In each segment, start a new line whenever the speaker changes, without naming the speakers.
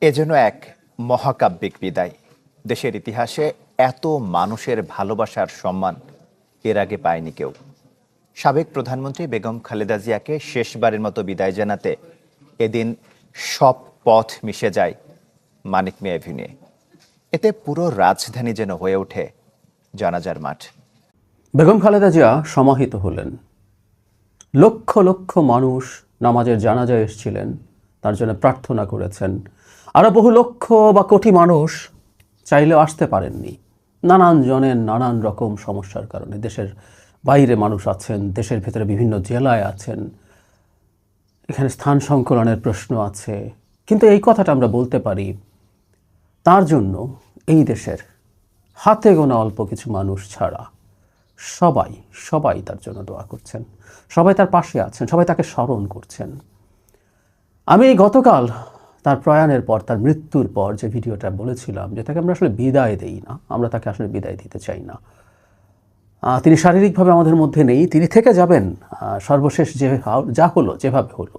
এ যেন এক মহাকাব্যিক বিদায়। দেশের ইতিহাসে এত মানুষের ভালোবাসার সম্মান এর আগে পায়নি কেউ। সাবেক প্রধানমন্ত্রী বেগম খালেদা জিয়াকে শেষবারের মতো বিদায় জানাতে এদিন সব পথ মিশে যায় মানিক মিয়া এভিনিউয়ে। এতে পুরো রাজধানী যেন হয়ে ওঠে জানাজার মাঠ।
বেগম খালেদা জিয়া সমাহিত হলেন। লক্ষ লক্ষ মানুষ নামাজের জানাজায় এসেছিলেন, তার জন্য প্রার্থনা করেছেন। আরও বহু লক্ষ বা কোটি মানুষ চাইলেও আসতে পারেননি, নানান জনের নানান রকম সমস্যার কারণে। দেশের বাইরে মানুষ আছেন, দেশের ভেতরে বিভিন্ন জেলায় আছেন, এখানে স্থান সংকলনের প্রশ্ন আছে। কিন্তু এই কথাটা আমরা বলতে পারি, তার জন্য এই দেশের হাতে গোনা অল্প কিছু মানুষ ছাড়া সবাই সবাই তার জন্য দোয়া করছেন, সবাই তার পাশে আছেন, সবাই তাকে স্মরণ করছেন। আমি গতকাল তার প্রয়াণের পর, তার মৃত্যুর পর যে ভিডিওটা বলেছিলাম যে তাকে আমরা আসলে বিদায় দেই না, আমরা তাকে আসলে বিদায় দিতে চাই না। তিনি শারীরিকভাবে আমাদের মধ্যে নেই, তিনি থেকে যাবেন। সর্বশেষ যা হলো, যেভাবে হলো,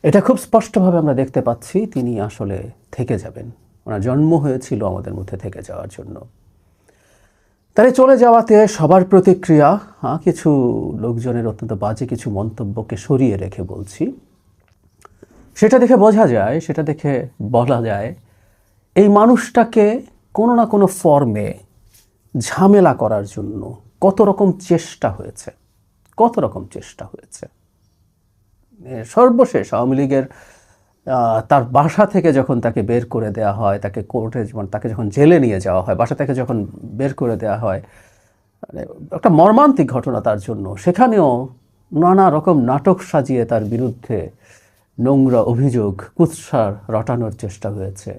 এটা খুব স্পষ্টভাবে আমরা দেখতে পাচ্ছি তিনি আসলে থেকে যাবেন। ওনার জন্ম হয়েছিল আমাদের মধ্যে থেকে যাওয়ার জন্য। তাই চলে যাওয়াতে সবার প্রতিক্রিয়া, কিছু লোকজনের অত্যন্ত বাজে কিছু মন্তব্যকে সরিয়ে রেখে বলছি, সেটা দেখে বোঝা যায়, সেটা দেখে বলা যায় এই মানুষটাকে কোনো না কোনো ফর্মে ঝামেলা করার জন্য কত রকম চেষ্টা হয়েছে, কত রকম চেষ্টা হয়েছে। সর্বশেষ আওয়ামী লীগের তার বাসা থেকে যখন তাকে বের করে দেওয়া হয়, তাকে কোর্টে তাকে যখন জেলে নিয়ে যাওয়া হয়, বাসা থেকে যখন বের করে দেওয়া হয়, মানে একটা মর্মান্তিক ঘটনা তার জন্য। সেখানেও নানা রকম নাটক সাজিয়ে তার বিরুদ্ধে নোংরা অভিযোগ, কুৎসা রটানোর চেষ্টা হয়েছে।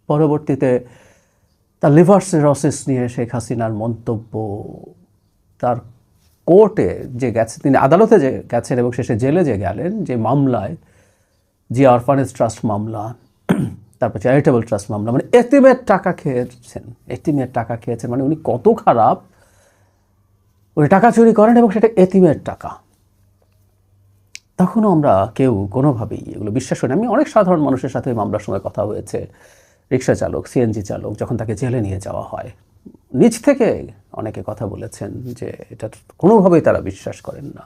পরবর্তীতে তার লিভার সিরোসিস নিয়ে শেখ হাসিনার মন্তব্য, তার কোর্টে যে গেছে, তিনি আদালতে যে গেছেন এবং শেষে জেলে যে গেলেন, যে মামলায়, যে অরফানেজ ট্রাস্ট মামলা, তারপর চ্যারিটেবল ট্রাস্ট মামলা, মানে এতিমের টাকা খেয়েছেন, এতিমের টাকা খেয়েছেন। মানে উনি কত খারাপ, উনি টাকা চুরি করেন এবং সেটা এতিমের টাকা। তখনও আমরা কেউ কোনোভাবেই এগুলো বিশ্বাস করি না। আমি অনেক সাধারণ মানুষের সাথে মামলার সময় কথা হয়েছে, রিক্সা চালক, সিএনজি চালক, যখন তাকে জেলে নিয়ে যাওয়া হয়, নিজ থেকে অনেকে কথা বলেছেন যে এটা কোনোভাবেই তারা বিশ্বাস করেন না।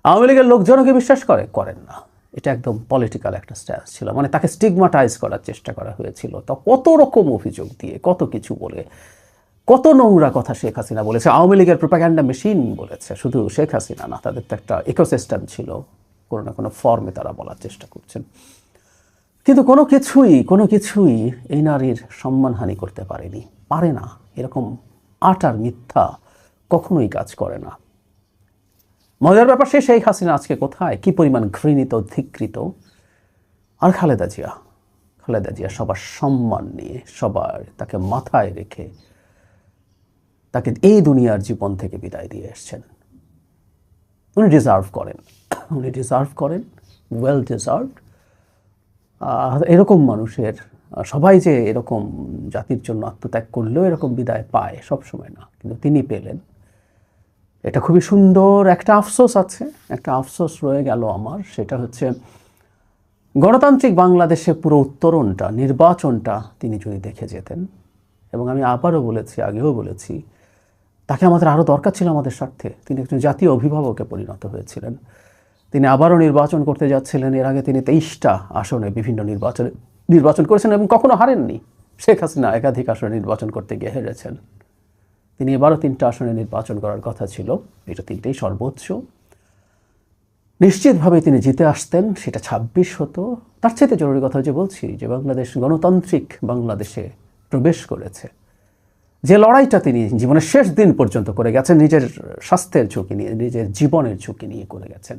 আওয়ামী লীগের লোকজনকে বিশ্বাস করেন না। এটা একদম পলিটিক্যাল একটা স্ট্যান্স ছিল, মানে তাকে স্টিগমাটাইজ করার চেষ্টা করা হয়েছিল। তা কত রকম অভিযোগ দিয়ে, কত কিছু বলে, কত নোংরা কথা শেখ হাসিনা বলেছে। আওয়ামী লীগের প্রোপাগ্যান্ডা মেশিন বলেছে, শুধু শেখ হাসিনা না, তাদের তো একটা ইকোসিস্টেম ছিল, কোনো না কোনো ফর্মে তারা বলার চেষ্টা করছেন। কিন্তু কোনো কিছুই এই নারীর সম্মানহানি করতে পারেনি, পারে না। এরকম আটার মিথ্যা কখনোই কাজ করে না। মজার ব্যাপার, শেখ হাসিনা আজকে কোথায়, কি পরিমাণ ঘৃণিত, ধিকৃত। আর খালেদা জিয়া সবার সম্মান নিয়ে, সবার তাকে মাথায় রেখে তাকে এই দুনিয়ার জীবন থেকে বিদায় দিয়ে এসছেন। উনি ডিজার্ভ করেন, ওয়েল ডিজার্ভড। এরকম মানুষের, সবাই যে এরকম জাতির জন্য আত্মত্যাগ করলেও এরকম বিদায় পায় সবসময় না, কিন্তু তিনি পেলেন। এটা খুবই সুন্দর। একটা আফসোস আছে, একটা আফসোস রয়ে গেল আমার, সেটা হচ্ছে গণতান্ত্রিক বাংলাদেশে পুরো উত্তরণটা, নির্বাচনটা তিনি যদি দেখে যেতেন। এবং আমি আবারও বলেছি, আগেও বলেছি, তাকে আমাদের আরও দরকার ছিল আমাদের স্বার্থে। তিনি একজন জাতীয় অভিভাবকে পরিণত হয়েছিলেন। তিনি আবারও নির্বাচন করতে যাচ্ছিলেন। এর আগে তিনি 23টা আসনে বিভিন্ন নির্বাচন করেছেন এবং কখনো হারেননি। শেখ হাসিনা একাধিক আসনে নির্বাচন করতে গিয়ে হেরেছেন। তিনি এবারও 3টা আসনে নির্বাচন করার কথা ছিল, এটা 3টেই সর্বোচ্চ। নিশ্চিতভাবে তিনি জিতে আসতেন, সেটা 26 হতো। তার চাইতে জরুরি কথা যে বলছি, যে বাংলাদেশ গণতান্ত্রিক বাংলাদেশে প্রবেশ করেছে, যে লড়াইটা তিনি জীবনের শেষ দিন পর্যন্ত করে গেছেন, নিজের স্বাস্থ্যের ঝুঁকি নিয়ে, নিজের জীবনের ঝুঁকি নিয়ে করে গেছেন,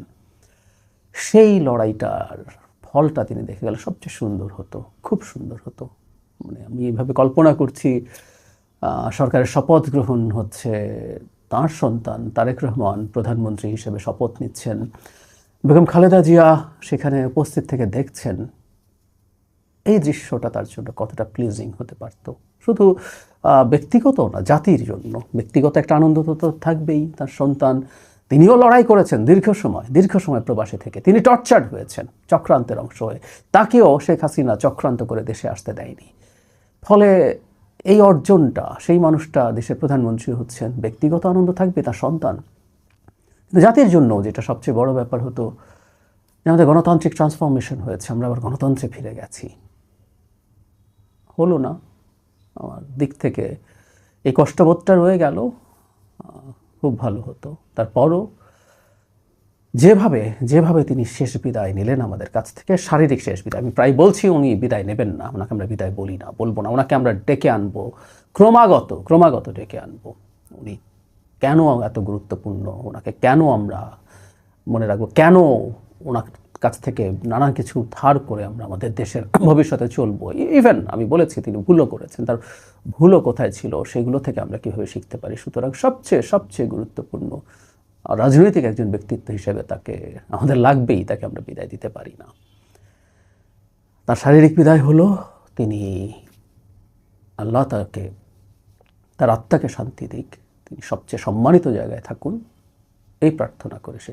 সেই লড়াইটার ফলটা তিনি দেখে গেলে সবচেয়ে সুন্দর হতো, খুব সুন্দর হতো। মানে আমি এইভাবে কল্পনা করছি, সরকারের শপথ গ্রহণ হচ্ছে, তার সন্তান তারেক রহমান প্রধানমন্ত্রী হিসেবে শপথ নিচ্ছেন, বেগম খালেদা জিয়া সেখানে উপস্থিত থেকে দেখছেন। এই দৃশ্যটা তার জন্য কতটা প্লিজিং হতে পারত, শুধু ব্যক্তিগত না, জাতির জন্য। ব্যক্তিগত একটা আনন্দ তো থাকবেই, তার সন্তান তিনিও লড়াই করেছেন দীর্ঘ সময় প্রবাসী থেকে। তিনি টর্চার্ড হয়েছেন চক্রান্তের অংশ হয়ে। তাকেও শেখ হাসিনা চক্রান্ত করে দেশে আসতে দেয়নি। ফলে এই অর্জনটা, সেই মানুষটা দেশের প্রধানমন্ত্রী হচ্ছেন, ব্যক্তিগত আনন্দ থাকবে, তার সন্তান, কিন্তু জাতির জন্য যেটা সবচেয়ে বড় ব্যাপার হতো যে আমাদের গণতান্ত্রিক ট্রান্সফরমেশন হয়েছে, আমরা আবার গণতন্ত্রে ফিরে গেছি। হলো না। আমার দিক থেকে এই কষ্টবোধটা রয়ে গেল। খুব ভালো হতো তারপরও যেভাবে তিনি শেষ বিদায় নিলেন আমাদের কাছ থেকে, শারীরিক শেষ বিদায়। আমি প্রায় বলছি উনি বিদায় নেবেন না, ওনাকে আমরা বিদায় বলবো না, ওনাকে আমরা ডেকে আনবো, ক্রমাগত ডেকে আনবো। উনি কেন এত গুরুত্বপূর্ণ, ওনাকে কেন আমরা মনে রাখবো, কেন ওনার কাছ থেকে নানান কিছু ধার করে আমরা আমাদের দেশের ভবিষ্যতে চলবো। ইভেন আমি বলেছি তিনি ভুলও করেছেন, তার ভুলও কোথায় ছিল সেগুলো থেকে আমরা কীভাবে শিখতে পারি। সুতরাং সবচেয়ে গুরুত্বপূর্ণ রাজনৈতিক একজন ব্যক্তিত্ব হিসেবে তাকে আমাদের লাগবেই, তাকে আমরা বিদায় দিতে পারি না। তার শারীরিক বিদায় হলো, তিনি আল্লাহ তার আত্মাকে শান্তি দিক, তিনি সবচেয়ে সম্মানিত জায়গায় থাকুন, এই প্রার্থনা করে শেষ।